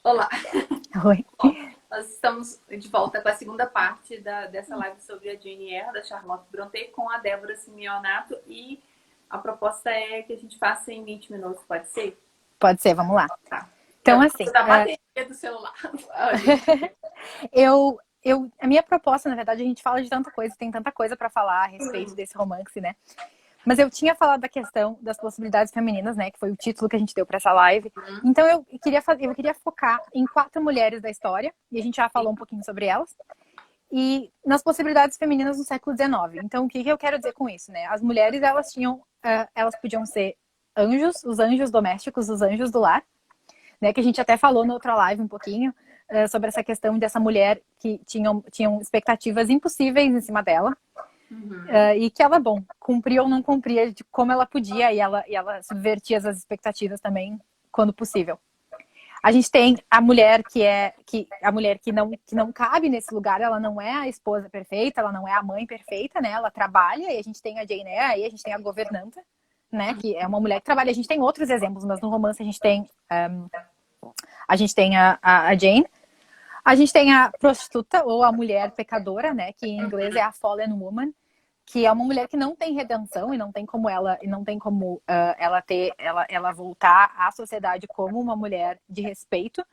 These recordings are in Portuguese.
Olá, Oi. nós estamos de volta com a segunda parte dessa live sobre a Jane Eyre, da Charlotte Brontë, com a Débora Simeonato, e a proposta é que a gente faça em 20 minutos, pode ser? Pode ser, vamos lá. Tá. Então, É por assim, causa da bateria do celular. Olha, a minha proposta, na verdade, a gente fala de tanta coisa, tem tanta coisa para falar a respeito desse romance, né? Mas eu tinha falado da questão das possibilidades femininas, né? Que foi o título que a gente deu para essa live. Então, eu queria focar em 4 mulheres da história, e a gente já falou um pouquinho sobre elas, e nas possibilidades femininas no século XIX. Então, o que eu quero dizer com isso, né? As mulheres, elas podiam ser anjos, os anjos domésticos, os anjos do lar, né, que a gente até falou na outra live um pouquinho sobre essa questão dessa mulher que tinham expectativas impossíveis em cima dela. E que ela, bom, cumpria ou não cumpria de como ela podia, e ela subvertia as expectativas também quando possível. A gente tem a mulher a mulher que não cabe nesse lugar, ela não é a esposa perfeita, ela não é a mãe perfeita, né? Ela trabalha, e a gente tem a Jane Eyre, aí a gente tem a governanta, né? Que é uma mulher que trabalha. A gente tem outros exemplos, mas no romance a gente tem a Jane. A gente tem a prostituta, ou a mulher pecadora, né? Que em inglês é a fallen woman, que é uma mulher que não tem redenção e não tem como ela voltar à sociedade como uma mulher de respeito.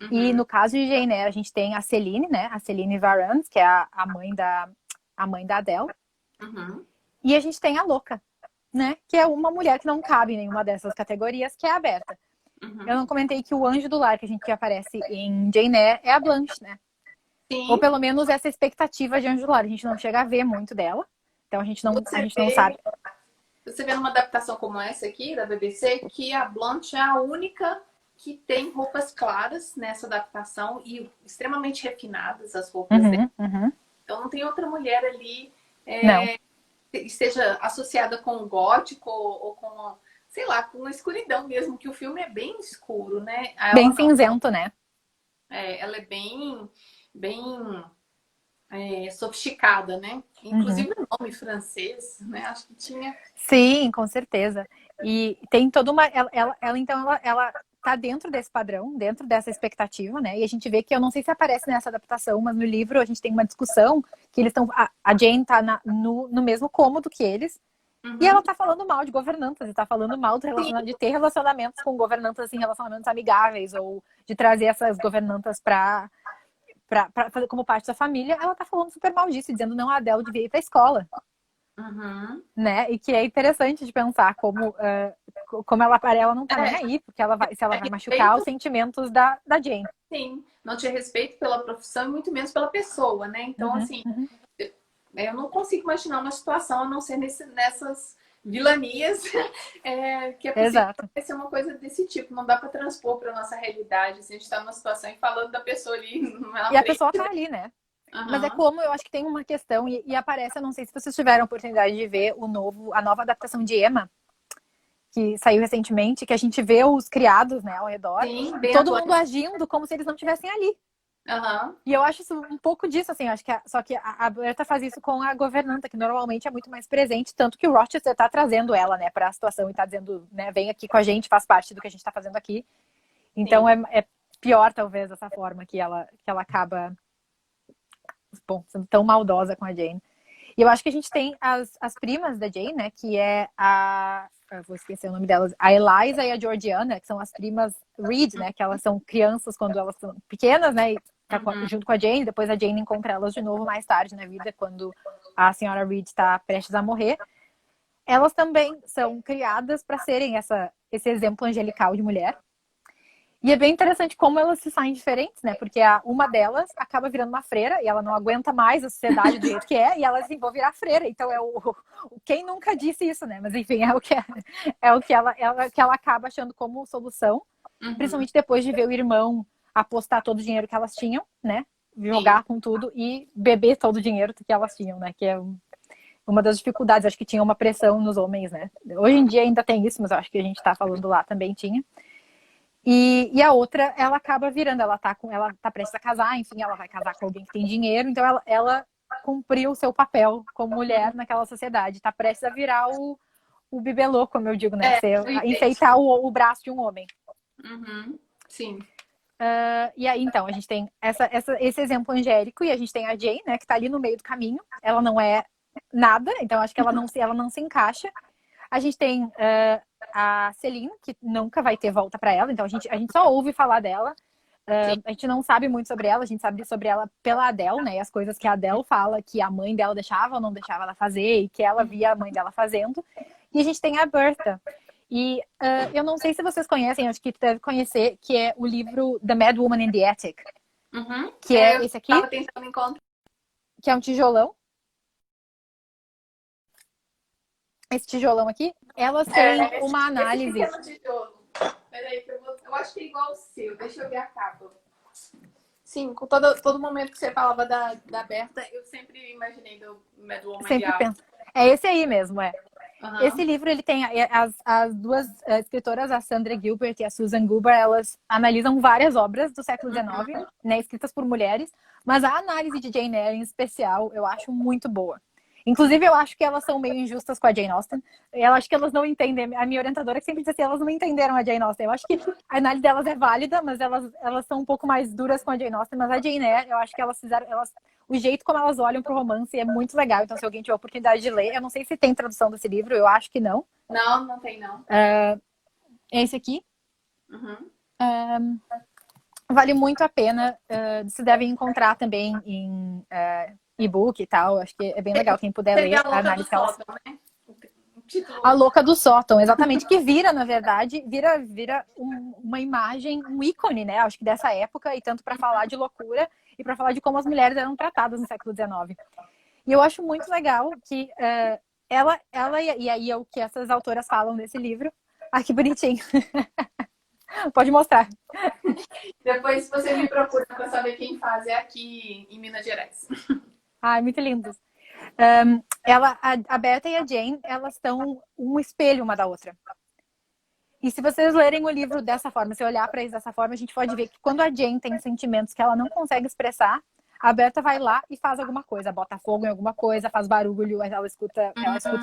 E no caso de Jane Eyre, a gente tem a Celine, né? A Celine Varens, que é a mãe da Adele. E a gente tem a louca, né? Que é uma mulher que não cabe em nenhuma dessas categorias, que é a Berta. Eu não comentei que o anjo do lar que a gente aparece em Jane Eyre é a Blanche, né? Ou sim, pelo menos essa expectativa de anjo do lar. A gente não chega a ver muito dela. Então a você gente não vê, sabe. você vê numa adaptação como essa aqui, da BBC, que a Blanche é a única que tem roupas claras nessa adaptação e extremamente refinadas as roupas dela. Uhum, uhum. Então não tem outra mulher ali Não. esteja associada com o gótico ou com, sei lá, com a escuridão mesmo, que o filme é bem escuro, né? Ela Bem não. cinzento, né? Ela é bem sofisticada, né? Uhum. Inclusive o nome francês, né? Acho que tinha. Sim, com certeza. E tem toda uma. Ela tá dentro desse padrão, dentro dessa expectativa, né? E a gente vê que eu não sei se aparece nessa adaptação, mas no livro a gente tem uma discussão que eles estão. A Jane tá no mesmo cômodo que eles. E ela Uhum. tá falando mal de governantas, e tá falando mal de ter relacionamentos com governantas, assim, relacionamentos amigáveis, ou de trazer essas governantas pra fazer como parte da família. Ela tá falando super mal disso, dizendo não, a Adele devia ir pra escola, Uhum. né? E que é interessante de pensar como ela não tá nem É, aí, porque se ela vai machucar os respeito, sentimentos da Jane. sim. Não tinha respeito pela profissão e muito menos pela pessoa, né? Então, Uhum, assim, uhum. eu não consigo imaginar uma situação a não ser nessas vilanias que é possível Exato. ser uma coisa desse tipo. Não dá para transpor para nossa realidade. Se a gente está numa situação e falando da pessoa ali na E a frente. pessoa tá ali, né? Mas é Uhum. como eu acho que tem uma questão, e aparece, eu não sei se vocês tiveram a oportunidade de ver a nova adaptação de Emma, que saiu recentemente, que a gente vê os criados, né, ao redor, Sim, e bem todo mundo atualizado. agindo como se eles não estivessem ali. Uhum. E eu acho isso um pouco disso, assim, acho que só que a Berta faz isso com a governanta, que normalmente é muito mais presente, tanto que o Rochester tá trazendo ela, né, para a situação e tá dizendo, né, vem aqui com a gente, faz parte do que a gente tá fazendo aqui. Então Sim. é pior, talvez, dessa forma que ela acaba, bom, sendo tão maldosa com a Jane. E eu acho que a gente tem as primas da Jane, né? Que é eu vou esquecer o nome delas. A Eliza e a Georgiana, que são as primas Reed, né? Que elas são crianças quando elas são pequenas, né? E tá Uhum. junto com a Jane. Depois a Jane encontra elas de novo mais tarde na vida, quando a senhora Reed está prestes a morrer. Elas também são criadas para serem esse exemplo angelical de mulher. E é bem interessante como elas se saem diferentes, né? Porque uma delas acaba virando uma freira e ela não aguenta mais a sociedade do jeito que é, e ela assim, vou virar freira. Então quem nunca disse isso, né? Mas enfim, é o que ela acaba achando como solução, Uhum. principalmente depois de ver o irmão apostar todo o dinheiro que elas tinham, né? Sim. Jogar com tudo e beber todo o dinheiro que elas tinham, né? Que é uma das dificuldades. Acho que tinha uma pressão nos homens, né? Hoje em dia ainda tem isso, mas eu acho que a gente tá falando lá também tinha. E a outra, ela acaba virando, ela tá prestes a casar, enfim, ela vai casar com alguém que tem dinheiro, então ela cumpriu o seu papel como mulher naquela sociedade, tá prestes a virar o bibelô, como eu digo, né? É, eu entendo. Enfeitar o braço de um homem. Uhum. Sim. E aí, então, a gente tem esse exemplo angélico e a gente tem a Jane, né, que tá ali no meio do caminho. Ela não é nada, então acho que ela não se encaixa. A gente tem a Celine, que nunca vai ter volta para ela, então a gente só ouve falar dela. A gente não sabe muito sobre ela, a gente sabe sobre ela pela Adele, né? E as coisas que a Adele fala que a mãe dela deixava ou não deixava ela fazer e que ela via a mãe dela fazendo. E a gente tem a Bertha. E eu não sei se vocês conhecem, acho que tu deve conhecer, que é o livro The Mad Woman in the Attic. Que é esse aqui. Eu tava tentando encontrar. Que é um tijolão. Esse tijolão aqui, elas têm uma análise. Esse tijolo. Peraí, que eu acho que é igual o seu. Deixa eu ver a capa. Sim, com todo momento que você falava da Berta, eu sempre imaginei do Mad Woman. Sempre penso. É esse aí mesmo, é. Uhum. Esse livro, ele tem as duas escritoras, a Sandra Gilbert e a Susan Guber, elas analisam várias obras do século XIX, né, escritas por mulheres, mas a análise de Jane Eyre, em especial, eu acho muito boa. Inclusive, eu acho que elas são meio injustas com a Jane Austen. Eu acho que elas não entendem. A minha orientadora que sempre disse assim, elas não entenderam a Jane Austen. Eu acho que a análise delas é válida, mas elas são um pouco mais duras com a Jane Austen. Mas a Jane Eyre, eu acho que elas fizeram... o jeito como elas olham pro romance é muito legal. Então, se alguém tiver a oportunidade de ler, eu não sei se tem tradução desse livro, eu acho que não. Não, não tem não. É esse aqui. Vale muito a pena. Se deve encontrar também em e-book e tal. Acho que é bem legal quem puder ler a análise que elas... A Louca do Sótão, exatamente, que vira, na verdade, vira uma imagem, um ícone, né? Acho que dessa época, e tanto para falar de loucura e para falar de como as mulheres eram tratadas no século XIX. E eu acho muito legal que ela e aí é o que essas autoras falam nesse livro. Ah, que bonitinho. Pode mostrar. Depois você me procura para saber quem faz. É aqui em Minas Gerais. Ai, muito lindos. A Berta e a Jane, elas estão um espelho uma da outra. E se vocês lerem o livro dessa forma, se olhar para eles dessa forma, a gente pode ver que quando a Jane tem sentimentos que ela não consegue expressar, a Berta vai lá e faz alguma coisa, bota fogo em alguma coisa, faz barulho, ela escuta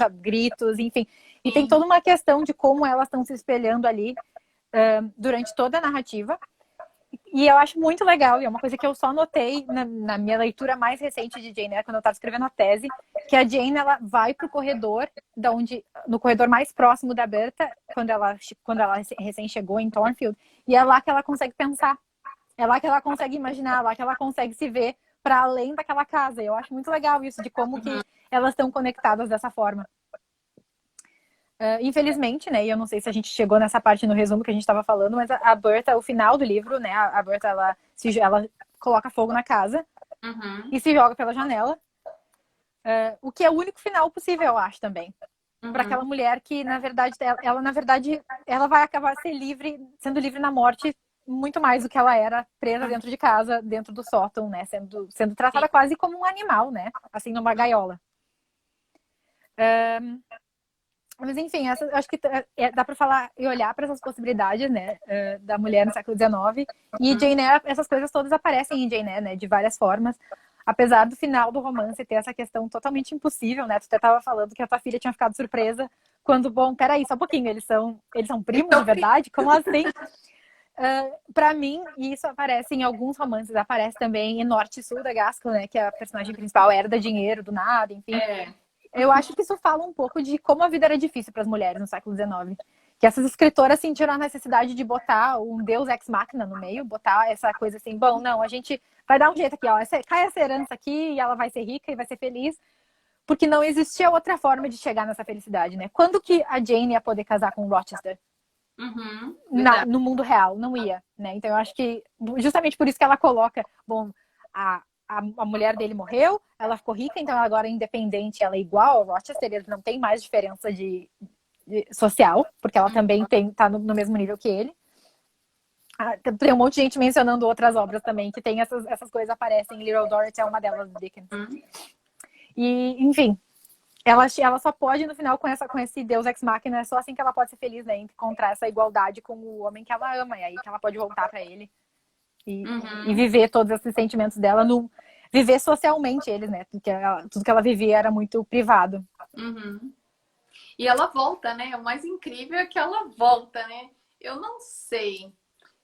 gritos, enfim. E tem toda uma questão de como elas estão se espelhando ali durante toda a narrativa. E eu acho muito legal, e é uma coisa que eu só notei na minha leitura mais recente de Jane Eyre, quando eu estava escrevendo a tese, que a Jane, ela vai pro corredor, no corredor mais próximo da Berta, quando ela recém chegou em Thornfield, e é lá que ela consegue pensar, é lá que ela consegue imaginar, é lá que ela consegue se ver para além daquela casa. E eu acho muito legal isso, de como que elas estão conectadas dessa forma. Infelizmente, né, e eu não sei se a gente chegou nessa parte no resumo que a gente estava falando, mas a Berta, o final do livro, né, a Berta, ela coloca fogo na casa e se joga pela janela, o que é o único final possível, eu acho, também. Para aquela mulher que, na verdade, ela vai acabar sendo livre na morte muito mais do que ela era presa dentro de casa, dentro do sótão, né, sendo tratada quase como um animal, né, assim, numa gaiola. Mas enfim, acho que dá para falar e olhar para essas possibilidades, né, da mulher no século XIX. E Jane Eyre, essas coisas todas aparecem em Jane Eyre, né, de várias formas. Apesar do final do romance ter essa questão totalmente impossível, né? Tu até estava falando que a tua filha tinha ficado surpresa quando, bom, peraí, só um pouquinho, eles são primos de verdade? Como assim? Para mim, e isso aparece em alguns romances, aparece também em Norte e Sul da Gaskell, né, que a personagem principal herda dinheiro do nada, enfim. Eu acho que isso fala um pouco de como a vida era difícil para as mulheres no século XIX. Que essas escritoras sentiram a necessidade de botar um deus ex machina no meio, botar essa coisa assim, bom, não, a gente vai dar um jeito aqui, ó, cai essa herança aqui e ela vai ser rica e vai ser feliz, porque não existia outra forma de chegar nessa felicidade, né? Quando que a Jane ia poder casar com o Rochester? No mundo real, não ia, né? Então eu acho que justamente por isso que ela coloca, bom, a mulher dele morreu, ela ficou rica, então ela agora é independente, ela é igual ao Rochester, ele não tem mais diferença de social, porque ela também tá no mesmo nível que ele. Tem um monte de gente mencionando outras obras também, que tem essas coisas aparecem. Little Dorothy é uma delas, do Dickens. E, enfim, ela só pode, no final, com esse Deus Ex Machina, é só assim que ela pode ser feliz, né? Encontrar essa igualdade com o homem que ela ama, e aí que ela pode voltar pra ele. E viver todos esses sentimentos dela, viver socialmente eles, né? Porque tudo que ela vivia era muito privado. E ela volta, né? O mais incrível é que ela volta, né? Eu não sei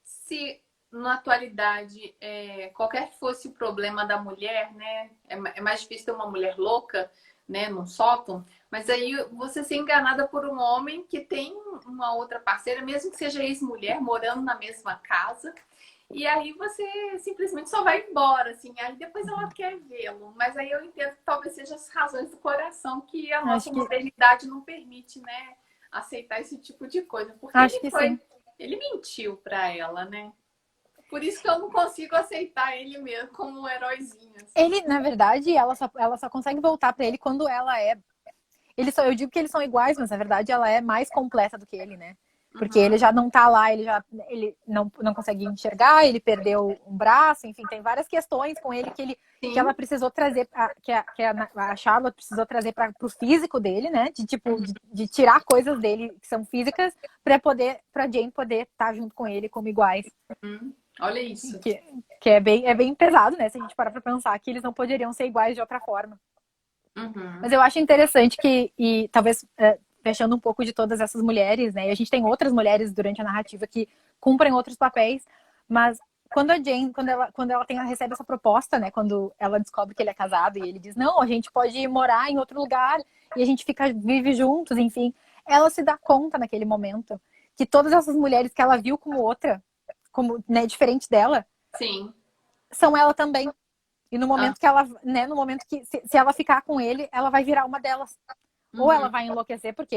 se na atualidade, qualquer que fosse o problema da mulher, né? É mais difícil ter uma mulher louca, né? Num sótão. Mas aí você ser enganada por um homem que tem uma outra parceira, mesmo que seja ex-mulher, morando na mesma casa. E aí você simplesmente só vai embora, assim. Aí depois ela quer vê-lo. Mas aí eu entendo que talvez sejam as razões do coração que a nossa Acho que, modernidade não permite, né? Aceitar esse tipo de coisa. Porque acho que sim. ele mentiu pra ela, né? Por isso que eu não consigo aceitar ele mesmo como um heróizinho, assim. Ele, na verdade, ela só consegue voltar pra ele quando ela é. Eu digo que eles são iguais, mas na verdade ela é mais completa do que ele, né? Porque ele Uhum. já não tá lá, ele não consegue enxergar, ele perdeu um braço, enfim, tem várias questões com ele que ela Sim. precisou trazer, a Charlotte precisou trazer para o físico dele, né? De tipo, de tirar coisas dele que são físicas para Jane poder estar junto com ele como iguais. Uhum. Olha isso. Que, que é bem pesado, né? Se a gente parar pra pensar que eles não poderiam ser iguais de outra forma. Uhum. Mas eu acho interessante e talvez fechando um pouco de todas essas mulheres, né? E a gente tem outras mulheres durante a narrativa que cumprem outros papéis, mas quando a Jane, quando ela recebe essa proposta, né? Quando ela descobre que ele é casado e ele diz, não, a gente pode morar em outro lugar e a gente vive juntos, enfim. Ela se dá conta naquele momento que todas essas mulheres que ela viu como outra, como, né, diferente dela, Sim. são ela também. E no Ah, momento que ela, né, no momento que se ela ficar com ele, ela vai virar uma delas. Ou ela uhum. vai enlouquecer porque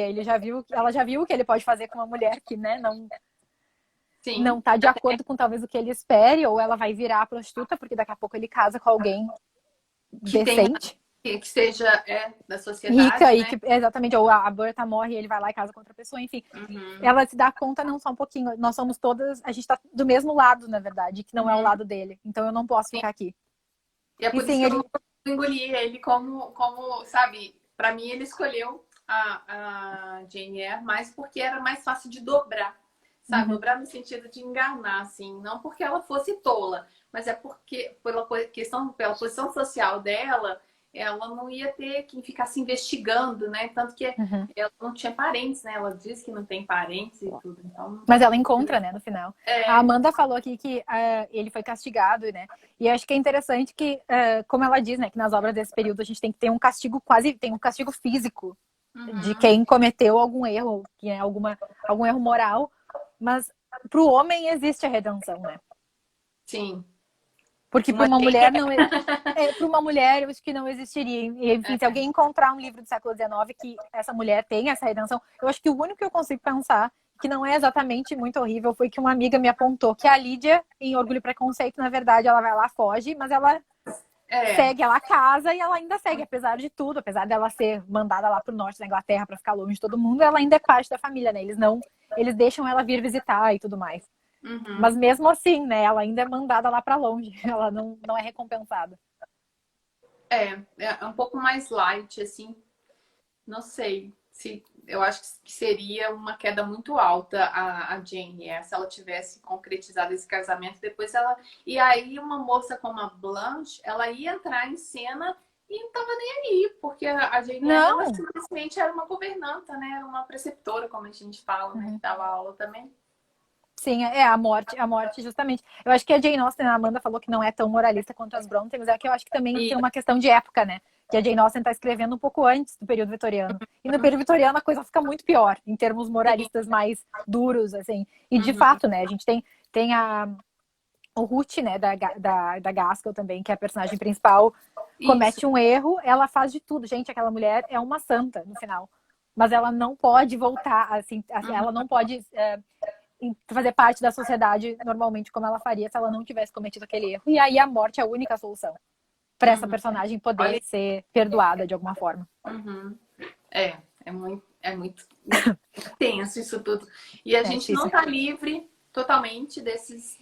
ela já viu o que ele pode fazer com uma mulher que, né, não Sim. tá de acordo com talvez o que ele espere, ou ela vai virar prostituta porque daqui a pouco ele casa com alguém Que tenha, decente, que seja da rica sociedade, e né? que exatamente, ou a Berta morre e ele vai lá e casa com outra pessoa, enfim. Uhum. Ela se dá conta não só um pouquinho, nós somos todas, a gente tá do mesmo lado, na verdade, que não é o Uhum. lado dele. Então eu não posso Sim. ficar aqui. E é E por isso sim, que eu ele não engoli ele como, sabe, pra mim ele escolheu a Jane Eyre mais porque era mais fácil de dobrar, sabe? uhum. Dobrar no sentido de enganar, assim, não porque ela fosse tola, mas é porque, pela posição social dela, ela não ia ter que ficar se investigando, né? Tanto que Uhum. ela não tinha parentes, né? Ela diz que não tem parentes e tudo, então... Mas ela encontra, né, no final. A É, Amanda falou aqui que ele foi castigado, né? E eu acho que é interessante que, como ela diz, né, que nas obras desse período a gente tem que ter um castigo tem um castigo físico de uhum, quem cometeu algum erro, que é algum erro moral. Mas para o homem existe a redenção, né? sim. Porque para Uma uma Jane mulher não para uma mulher eu acho que não existiria. E, enfim, se alguém encontrar um livro do século XIX que essa mulher tem essa redenção, eu acho que o único que eu consigo pensar que não é exatamente muito horrível foi que uma amiga me apontou que a Lídia, em Orgulho e Preconceito, na verdade, ela vai lá, foge, mas ela é. segue, ela casa e ela ainda segue, apesar de tudo, apesar dela ser mandada lá pro norte da Inglaterra para ficar longe de todo mundo, ela ainda é parte da família, né? Eles deixam ela vir visitar e tudo mais. Mas Uhum. mesmo assim, né, ela ainda é mandada lá para longe, ela não é recompensada. É um pouco mais light, assim. Não sei se eu acho que seria uma queda muito alta a Jane Eyre, se ela tivesse concretizado esse casamento. Depois ela. E aí, uma moça como a Blanche, ela ia entrar em cena e não tava nem aí, porque a Jane Eyre, ela Não. simplesmente era uma governanta, né? Era uma preceptora, como a gente fala, né? Que Uhum. dava aula também. Sim, é a morte justamente. Eu acho que a Jane Austen, a Amanda falou que não é tão moralista quanto as Brontë, mas é que eu acho que também E tem uma questão de época, né? Que a Jane Austen está escrevendo um pouco antes do período vitoriano. E no período vitoriano a coisa fica muito pior, em termos sim. moralistas mais duros, assim. E de Uhum. fato, né, a gente tem o Ruth, né, da Gaskell também, que é a personagem principal, Isso. comete um erro, ela faz de tudo. Gente, aquela mulher é uma santa no final. Mas ela não pode voltar, assim, Uhum. ela não pode fazer parte da sociedade normalmente como ela faria se ela não tivesse cometido aquele erro. E aí a morte é a única solução para essa Uhum. personagem Olha. poder ser perdoada de alguma forma. Uhum. É muito tenso isso tudo. E a É gente não difícil. está livre totalmente desses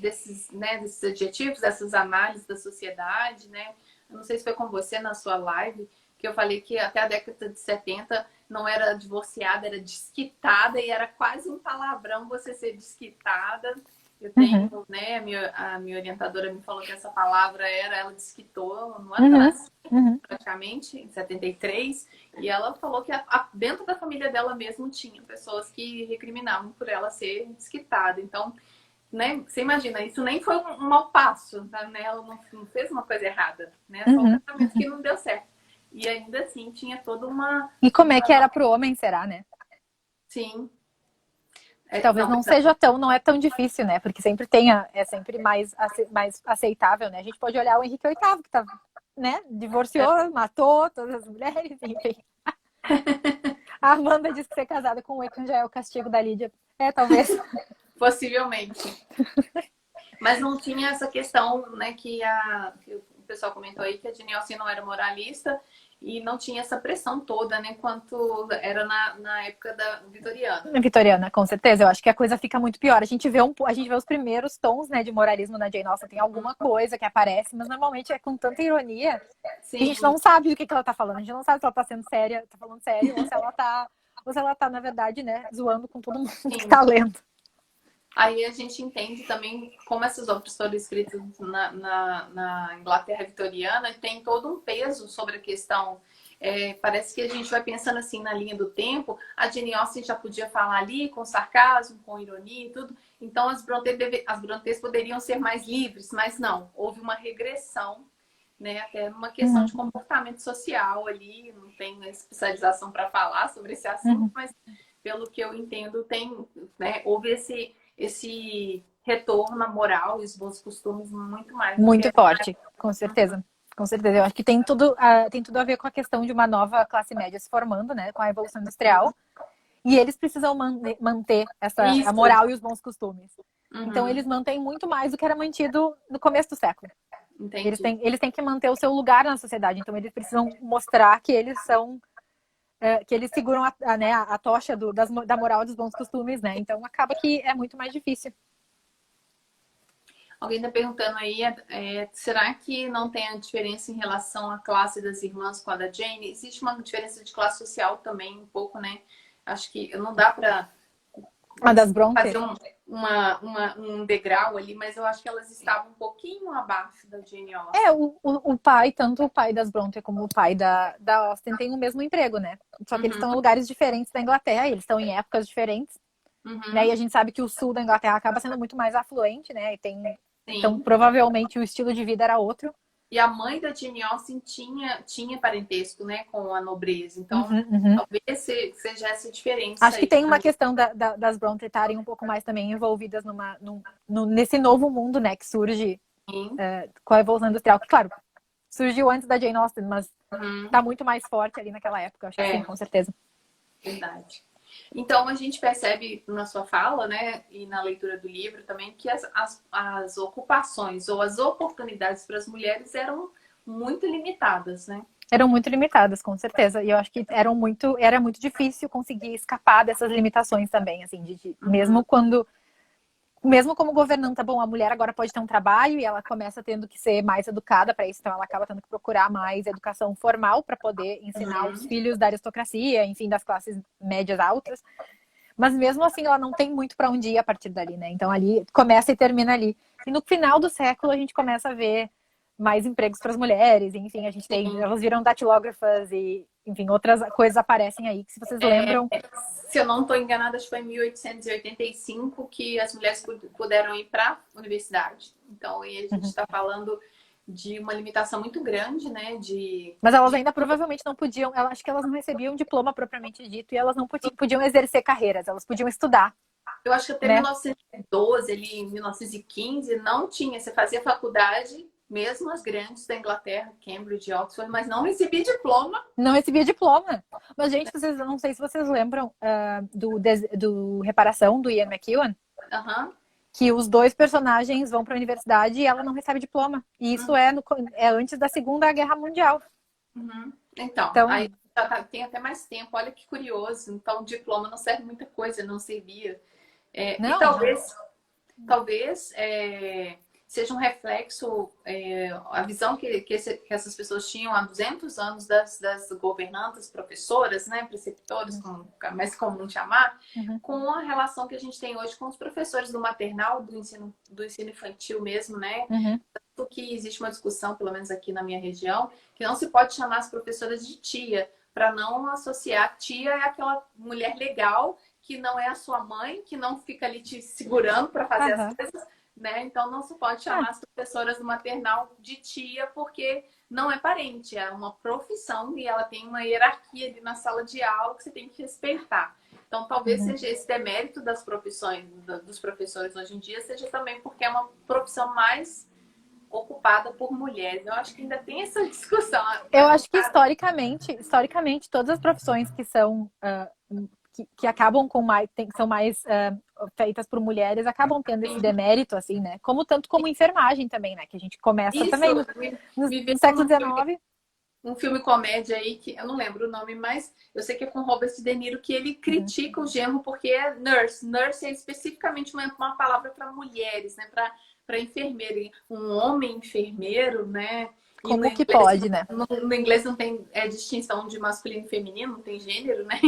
adjetivos, dessas análises da sociedade, né? Eu não sei se foi com você na sua live, que eu falei que até a década de 70 não era divorciada, era desquitada, e era quase um palavrão você ser desquitada. Eu tenho, Uhum, né, a minha orientadora me falou que essa palavra ela desquitou no ano que eu uhum, nasci, uhum. praticamente, em 73, e ela falou que dentro da família dela mesmo tinha pessoas que recriminavam por ela ser desquitada. Então, né? Você imagina, isso nem foi um mau passo, tá, né? Ela não fez uma coisa errada, né? Foi um Uhum. casamento que não deu certo. E ainda assim tinha toda E como é que era pro homem, será, né? Sim. Que talvez Não, não seja tão, não é tão difícil, né? Porque sempre tem, é sempre mais aceitável, né? A gente pode olhar o Henrique VIII, que tá, né? Divorciou, matou todas as mulheres, enfim. A Amanda diz que ser casada com o Wiccan já é o castigo da Lídia. É, talvez. possivelmente. Mas não tinha essa questão, né, que o pessoal comentou aí, que a Jane Austen não era moralista e não tinha essa pressão toda, né, quanto era na época da vitoriana. Vitoriana, com certeza. Eu acho que a coisa fica muito pior. A gente vê os primeiros tons, né, de moralismo na Jane Austen. Tem alguma coisa que aparece, mas normalmente é com tanta ironia que a Sim. gente não sabe do que ela tá falando. A gente não sabe se ela tá sendo séria, tá falando sério, ou se ela tá, na verdade, né, zoando com todo mundo que tá lendo. Aí a gente entende também como essas obras foram escritas na Inglaterra vitoriana, tem todo um peso sobre a questão. Parece que a gente vai pensando assim na linha do tempo, a Jane Austen já podia falar ali com sarcasmo, com ironia e tudo, então as Brontës poderiam ser mais livres, mas não, houve uma regressão, né, até numa questão de comportamento social ali, não tenho especialização para falar sobre esse assunto, mas pelo que eu entendo, né, houve esse retorno à moral e os bons costumes muito mais do Muito que forte, com certeza. Com certeza. Eu acho que tem tudo a ver com a questão de uma nova classe média se formando, né? Com a Revolução Industrial. E eles precisam manter a isso. moral e os bons costumes. Então, Uhum. eles mantêm muito mais do que era mantido no começo do século. Entendi. Eles têm que manter o seu lugar na sociedade. Então, eles precisam mostrar que eles são... que eles seguram né, a tocha da moral e dos bons costumes, né? Então, acaba que é muito mais difícil. Alguém está perguntando aí, será que não tem a diferença em relação à classe das irmãs com a da Jane? Existe uma diferença de classe social também, um pouco, né? Acho que não dá para A das Bronte? fazer um degrau ali, mas eu acho que elas estavam um pouquinho abaixo da Jane Austen. O pai, tanto o pai das Bronte como o pai da Austen tem o mesmo emprego, né? Só que eles estão em lugares diferentes da Inglaterra, eles estão em épocas diferentes. Né? E a gente sabe que o sul da Inglaterra acaba sendo muito mais afluente, né? Então, provavelmente, o estilo de vida era outro. E a mãe da Jane Austen tinha parentesco, né, com a nobreza. Então, talvez seja essa diferença. Acho que tem uma questão das Bronte estarem um pouco mais também envolvidas nesse novo mundo, né, que surge com a Revolução Industrial. Que, claro, surgiu antes da Jane Austen, mas tá muito mais forte ali naquela época. Acho que sim, com certeza. Verdade. Então, a gente percebe na sua fala, né, e na leitura do livro também, que as ocupações ou as oportunidades para as mulheres eram muito limitadas, né? Eram muito limitadas, com certeza. E eu acho que era muito difícil conseguir escapar dessas limitações também, assim, mesmo como governanta, bom, a mulher agora pode ter um trabalho e ela começa tendo que ser mais educada para isso, então ela acaba tendo que procurar mais educação formal para poder ensinar os filhos da aristocracia, enfim, das classes médias altas. Mas mesmo assim, ela não tem muito para onde ir a partir dali, né? Então ali começa e termina ali. E no final do século a gente começa a ver mais empregos para as mulheres, enfim, elas viram datilógrafas e, enfim, outras coisas aparecem aí que se vocês lembram. Se eu não estou enganada, acho que foi em 1885 que as mulheres puderam ir para a universidade. Então, aí a gente está falando de uma limitação muito grande, né? Mas elas ainda provavelmente não podiam, acho que elas não recebiam diploma propriamente dito e elas não podiam exercer carreiras, elas podiam estudar. Eu acho que até 1912, ali, 1915, não tinha. Você fazia faculdade, mesmo as grandes da Inglaterra, Cambridge, Oxford, mas não recebia diploma. Não recebia diploma. Mas, gente, não sei se vocês lembram do Reparação, do Ian McEwan. Que os dois personagens vão para a universidade e ela não recebe diploma. E isso é antes da Segunda Guerra Mundial. Então, aí tem até mais tempo. Olha que curioso. Então, o diploma não serve muita coisa, não servia. Não, e talvez seja um reflexo, a visão que essas pessoas tinham há 200 anos das governantas, professoras, né, preceptores, como é mais comum chamar, com a relação que a gente tem hoje com os professores do maternal, do ensino infantil mesmo, né? Tanto que existe uma discussão, pelo menos aqui na minha região, que não se pode chamar as professoras de tia, para não associar tia é aquela mulher legal que não é a sua mãe, que não fica ali te segurando para fazer Aham. as coisas, né? Então não se pode chamar as professoras do maternal de tia, porque não é parente, é uma profissão e ela tem uma hierarquia ali na sala de aula que você tem que respeitar. Então talvez Uhum. seja esse demérito das profissões dos professores hoje em dia, seja também porque é uma profissão mais ocupada por mulheres. Eu acho que ainda tem essa discussão. Eu acho que historicamente, todas as profissões que são que acabam com mais, que são mais feitas por mulheres, acabam tendo esse demérito, assim, né? Tanto como enfermagem também, né? Que a gente começa Isso também me no veio século XIX. um filme comédia aí, que eu não lembro o nome, mas eu sei que é com Robert De Niro, que ele critica o genro porque é nurse. Nurse é especificamente uma palavra para mulheres, né? Para enfermeiro. Um homem enfermeiro, né? E Como que pode, né? no inglês não tem distinção de masculino e feminino, não tem gênero, né?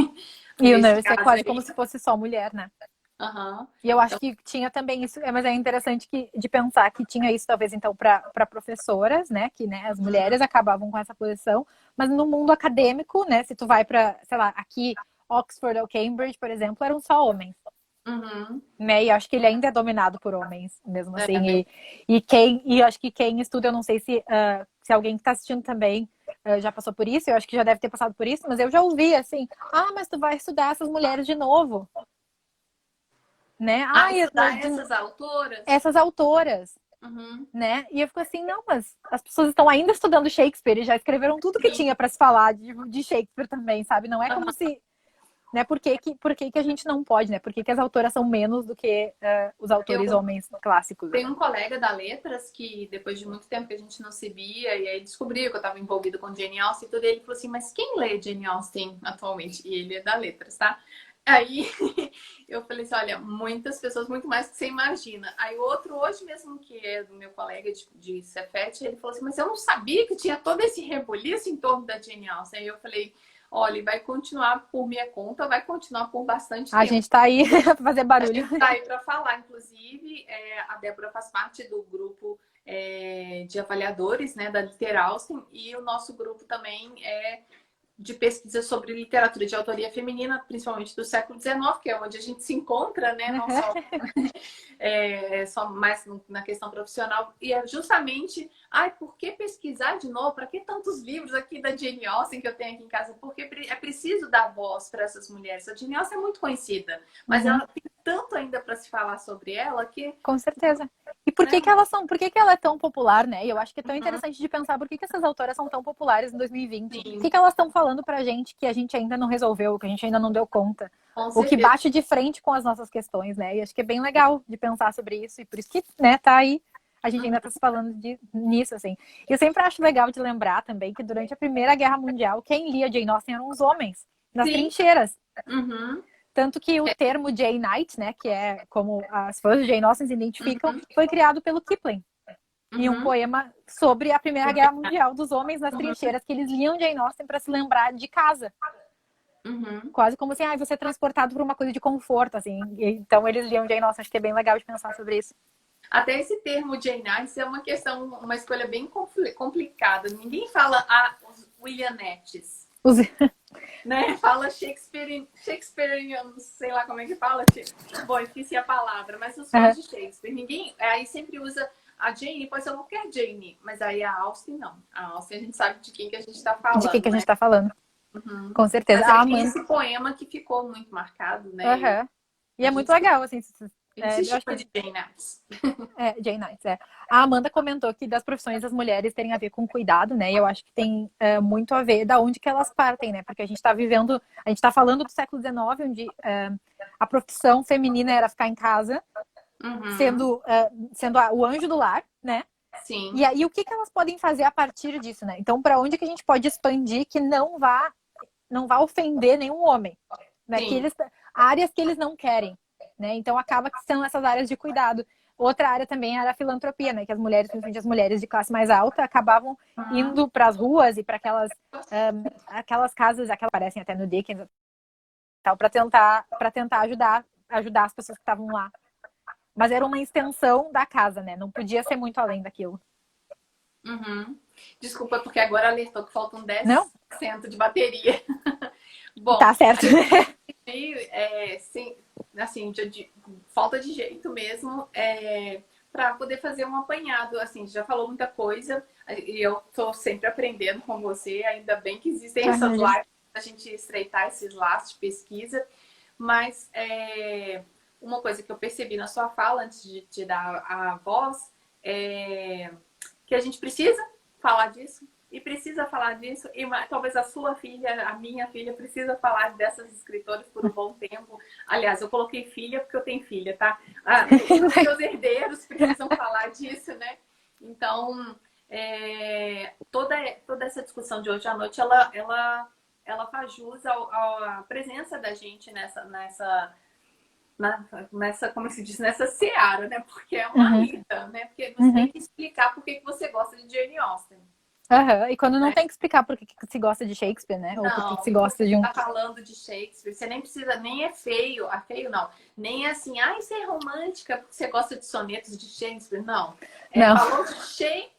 E o Nesse nurse é caso quase aí. como se fosse só mulher, né? Uhum. E eu acho que tinha também isso, mas é interessante de pensar que tinha isso talvez então para professoras, né, que né, as mulheres acabavam com essa posição, mas no mundo acadêmico, né, se tu vai para, sei lá, aqui Oxford ou Cambridge, por exemplo, eram só homens. Uhum. Né? E eu acho que ele ainda é dominado por homens, mesmo É, assim. E eu acho que quem estuda, eu não sei se alguém que está assistindo também já passou por isso, eu acho que já deve ter passado por isso, mas eu já ouvi assim, mas tu vai estudar essas mulheres de novo, né? estudar essas autoras. Essas autoras, Uhum. né? E eu fico assim, não, mas as pessoas estão ainda estudando Shakespeare e já escreveram tudo que Sim. tinha para se falar de Shakespeare também, sabe? Não é Uhum. como se né? Por que a gente não pode, né? Por que as autoras são menos do que os autores homens clássicos? Tem um colega da Letras que, depois de muito tempo que a gente não se via, e aí descobriu que eu estava envolvido com Jane Austen e tudo, ele falou assim, mas quem lê Jane Austen atualmente? E ele é da Letras, tá? Aí eu falei assim, olha, muitas pessoas, muito mais do que você imagina. Aí o outro, hoje mesmo, que é do meu colega de Cefet, ele falou assim, mas eu não sabia que tinha todo esse rebuliço em torno da Jane Austen. Aí eu falei, olha, vai continuar por minha conta, vai continuar por bastante A tempo. gente tá aí pra fazer A barulho. gente está aí para falar, inclusive, a Débora faz parte do grupo de avaliadores, né, da Literalsen, e o nosso grupo também é de pesquisa sobre literatura de autoria feminina, principalmente do século XIX, que é onde a gente se encontra, né, não só, só mais na questão profissional. E é justamente, por que pesquisar de novo? Para que tantos livros aqui da Jane Austen que eu tenho aqui em casa? Porque é preciso dar voz para essas mulheres. A Jane Austen é muito conhecida, mas ela tem tanto ainda para se falar sobre ela que... Com certeza. E por que ela é tão popular, né? E eu acho que é tão interessante de pensar por que essas autoras são tão populares em 2020. Sim. O que elas estão falando pra gente que a gente ainda não resolveu, que a gente ainda não deu conta. Com O que certeza. bate de frente com as nossas questões, né? E acho que é bem legal de pensar sobre isso. E por isso que, né, tá aí. A gente ainda tá se falando nisso, assim. E eu sempre acho legal de lembrar também que durante a Primeira Guerra Mundial, quem lia Jane Austen eram os homens, nas trincheiras. Uhum. Tanto que o termo Jane Knight, né, que é como as fãs de Jane Austen se identificam, foi criado pelo Kipling. Em um poema sobre a Primeira Guerra Mundial, dos homens nas trincheiras, que eles liam Jane Austen para se lembrar de casa. Quase como assim, você é transportado por uma coisa de conforto, assim. Então eles liam Jane Austen, acho que é bem legal de pensar sobre isso. Até esse termo Jane Austen é uma questão, uma escolha bem complicada. Ninguém fala os Williamettes. Né? Fala Shakespearean, sei lá como é que fala. Bom, esqueci a palavra, mas os fãs de Shakespeare. Ninguém aí sempre usa a Jane, pode ser qualquer Jane, mas aí a Austen não. A Austen a gente sabe de quem que a gente está falando. De quem que a gente está falando. Com certeza. Mas esse poema que ficou muito marcado, né? E é muito legal, assim. Ele se chama de Jane Austen. Jane Austen, A Amanda comentou que das profissões das mulheres terem a ver com cuidado, né? E eu acho que tem muito a ver da onde que elas partem, né? Porque a gente está falando do século XIX, onde a profissão feminina era ficar em casa, sendo o anjo do lar, né? Sim. E aí o que elas podem fazer a partir disso, né? Então, para onde que a gente pode expandir que não vá ofender nenhum homem, né? Áreas que eles não querem. Né? Então acaba que são essas áreas de cuidado. Outra área também era a filantropia, né? Que as mulheres, principalmente as mulheres de classe mais alta, acabavam indo para as ruas e para aquelas casas, aquelas que aparecem até no Dickens, para tentar ajudar as pessoas que estavam lá. Mas era uma extensão da casa, né? Não podia ser muito além daquilo. Desculpa, porque agora alertou que faltam 10% Não? de bateria. Bom, tá certo. E, sim, assim, falta de jeito mesmo, para poder fazer um apanhado. Assim, já falou muita coisa e eu estou sempre aprendendo com você. Ainda bem que existem Ah, essas imagina. lives para a gente estreitar esses laços de pesquisa. Mas uma coisa que eu percebi na sua fala, antes de te dar a voz, é que a gente precisa falar disso. E precisa falar disso, e talvez a sua filha, a minha filha, precisa falar dessas escritoras por um bom tempo. Aliás, eu coloquei filha porque eu tenho filha, tá? Os meus herdeiros precisam falar disso, né? Então, toda essa discussão de hoje à noite, ela faz jus à presença da gente nessa, como se diz, nessa seara, né? Porque é uma Uhum, lida, né? Porque você tem uhum. que explicar por que você gosta de Jane Austen. Aham. E quando não Né? tem que explicar por que que se gosta de Shakespeare, né? Ou por que que Não, se e por que gosta de um. tá falando de Shakespeare? Você nem precisa, nem é feio, feio não, nem é assim, você é romântica porque você gosta de sonetos de Shakespeare, não. Não, Falou de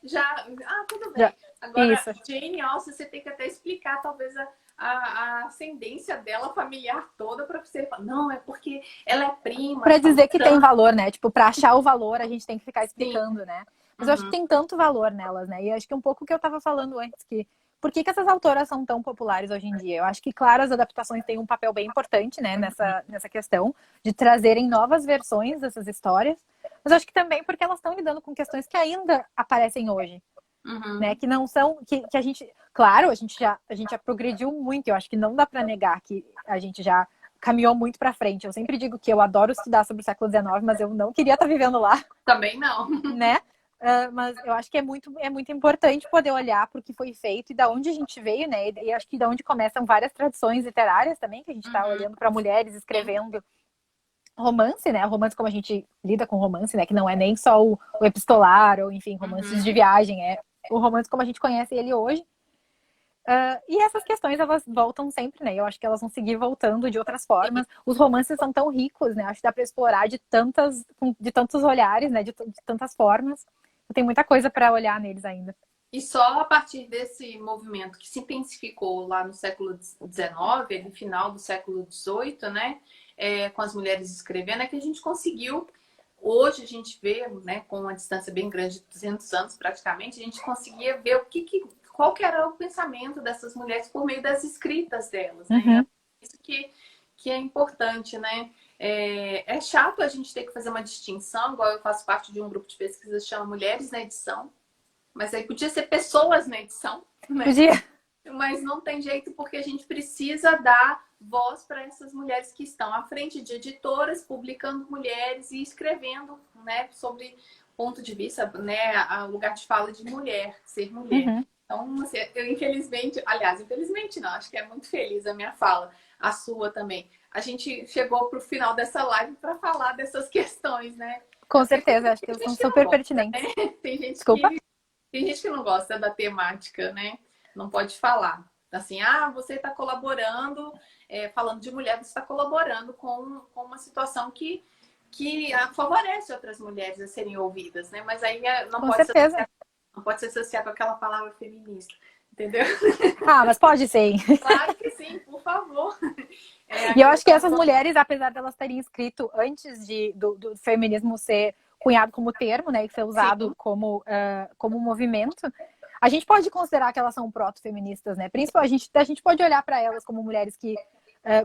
já, tudo já. bem. Agora, Isso. Jane Austen, você tem que até explicar, talvez, a ascendência dela familiar toda para você falar, não, é porque ela é prima Pra de tal dizer que tem tanto. valor, né? Tipo, pra achar o valor, a gente tem que ficar Sim. explicando, né? Mas eu acho que Uhum, tem tanto valor nelas, né? E acho que um pouco o que eu tava falando antes, que por que que essas autoras são tão populares hoje em dia? Eu acho que, claro, as adaptações têm um papel bem importante, né, nessa questão de trazerem novas versões dessas histórias. Mas eu acho que também porque elas estão lidando com questões que ainda aparecem hoje, né? uhum. Que não são. Que a gente. Claro, a gente já progrediu muito. Eu acho que não dá para negar que a gente já caminhou muito para frente. Eu sempre digo que eu adoro estudar sobre o século XIX, mas eu não queria estar vivendo lá, Também não. né? Mas eu acho que é muito importante poder olhar para o que foi feito e da onde a gente veio, né? E acho que da onde começam várias tradições literárias também, que a gente está Uhum, olhando para mulheres sim. escrevendo romance, né? Romance como a gente lida com romance, né? Que não é nem só o epistolar ou, enfim, romances de Uhum. viagem, é o romance como a gente conhece ele hoje. E essas questões, elas voltam sempre, né? Eu acho que elas vão seguir voltando de outras formas. Os romances são tão ricos, né? Acho que dá para explorar de tantos olhares, né? De tantas formas. Tem muita coisa para olhar neles ainda. E só a partir desse movimento que se intensificou lá no século XIX, no final do século XVIII, né, com as mulheres escrevendo, é que a gente conseguiu. Hoje a gente vê, né, com uma distância bem grande de 200 anos praticamente, a gente conseguia ver qual que era o pensamento dessas mulheres por meio das escritas delas, né? E é Uhum, isso que é importante, né? É chato a gente ter que fazer uma distinção, igual eu faço parte de um grupo de pesquisa que chama Mulheres na Edição, mas aí podia ser pessoas na edição, né? podia. Mas não tem jeito porque a gente precisa dar voz para essas mulheres que estão à frente de editoras, publicando mulheres e escrevendo, né, sobre ponto de vista, né, o lugar de fala de mulher, ser mulher. Uhum. Então, assim, eu infelizmente, aliás, infelizmente não, acho que é muito feliz a minha fala, a sua também. A gente chegou para o final dessa live para falar dessas questões, né? Com Até porque certeza, acho que tem elas são gente que não super gosta, pertinentes. né? Tem gente Desculpa? que tem gente que não gosta da temática, né? Não pode falar. Assim, você está colaborando, falando de mulher, você está colaborando com uma situação que favorece outras mulheres a serem ouvidas, né? Mas aí Com certeza. não pode se associar com aquela palavra feminista, entendeu? Ah, mas pode ser. Claro que sim, por favor. E eu acho que Questão essas mulheres, apesar delas terem escrito antes do feminismo ser cunhado como termo, né, e ser sim, usado como movimento, a gente pode considerar que elas são proto-feministas, né? Principalmente, a gente pode olhar para elas como mulheres que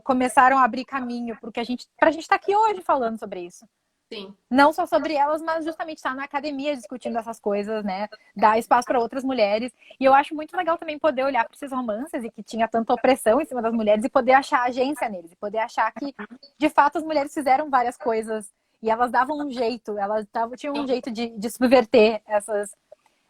começaram a abrir caminho, porque pra gente estar aqui hoje falando sobre isso. sim. Não só sobre elas, mas justamente estar na academia discutindo essas coisas, né? Dar espaço para outras mulheres. E eu acho muito legal também poder olhar para esses romances e que tinha tanta opressão em cima das mulheres e poder achar agência neles. E poder achar que, de fato, as mulheres fizeram várias coisas e elas davam um jeito, tinham um jeito de subverter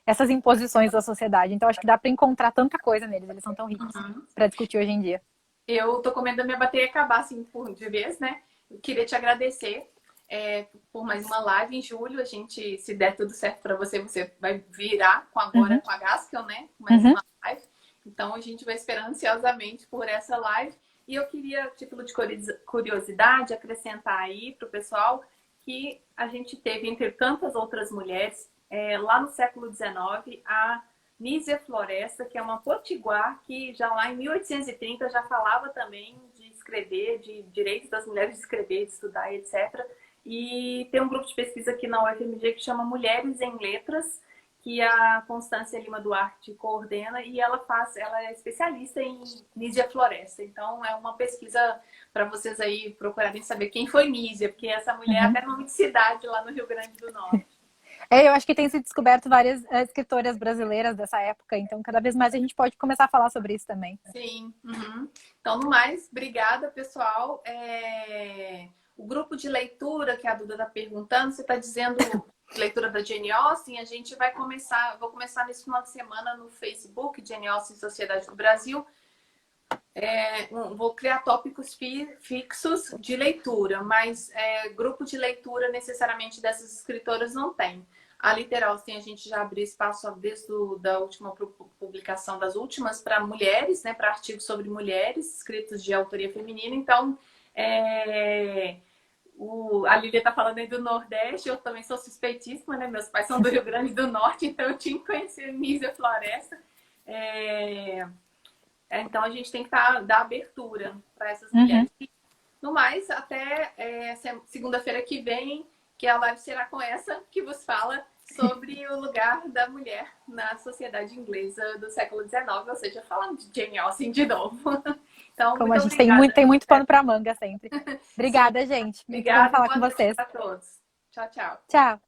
essas imposições da sociedade. Então, acho que dá para encontrar tanta coisa neles. Eles são tão ricos Uhum. para discutir hoje em dia. Eu tô com medo da minha bateria acabar assim de vez, né? Eu queria te agradecer por mais uma live em julho. A gente, se der tudo certo para você, você vai virar agora Uhum, com a Gaskell, né? Mais uhum. uma live. Então a gente vai esperar ansiosamente por essa live. E eu queria, título de curiosidade, acrescentar aí para o pessoal que a gente teve, entre tantas outras mulheres, lá no século XIX, a Nízia Floresta, que é uma potiguar que já lá em 1830 já falava também de escrever, de direitos das mulheres de escrever, de estudar, etc. E tem um grupo de pesquisa aqui na UFMG que chama Mulheres em Letras, que a Constância Lima Duarte coordena, e ela é especialista em Nísia Floresta. Então, é uma pesquisa para vocês aí procurarem saber quem foi Nísia, porque essa mulher até nome de cidade lá no Rio Grande do Norte. Eu acho que tem se descoberto várias escritoras brasileiras dessa época, então cada vez mais a gente pode começar a falar sobre isso também. Sim. Então, no mais, obrigada, pessoal. O grupo de leitura que a Duda está perguntando, você está dizendo leitura da Jane Austen, a gente vai começar, vou começar nesse final de semana no Facebook, Jane Austen Sociedade do Brasil. Vou criar tópicos fixos de leitura, mas grupo de leitura necessariamente dessas escritoras não tem. A Literausten a gente já abriu espaço desde da última publicação das últimas para mulheres, né, para artigos sobre mulheres escritos de autoria feminina. Então, a Lília está falando aí do Nordeste, eu também sou suspeitíssima, né? Meus pais são do Rio Grande do Norte, então eu tinha que conhecer Nísia Floresta. Então a gente tem que dar abertura para essas mulheres. No mais, até segunda-feira que vem, que a live será com essa que vos fala sobre o lugar da mulher na sociedade inglesa do século XIX, ou seja, falando de Jane Austen de novo. Então, como a gente tem muito pano para manga sempre. Obrigada, gente. Obrigada, muito bom falar com vocês. A todos. Tchau, tchau. Tchau.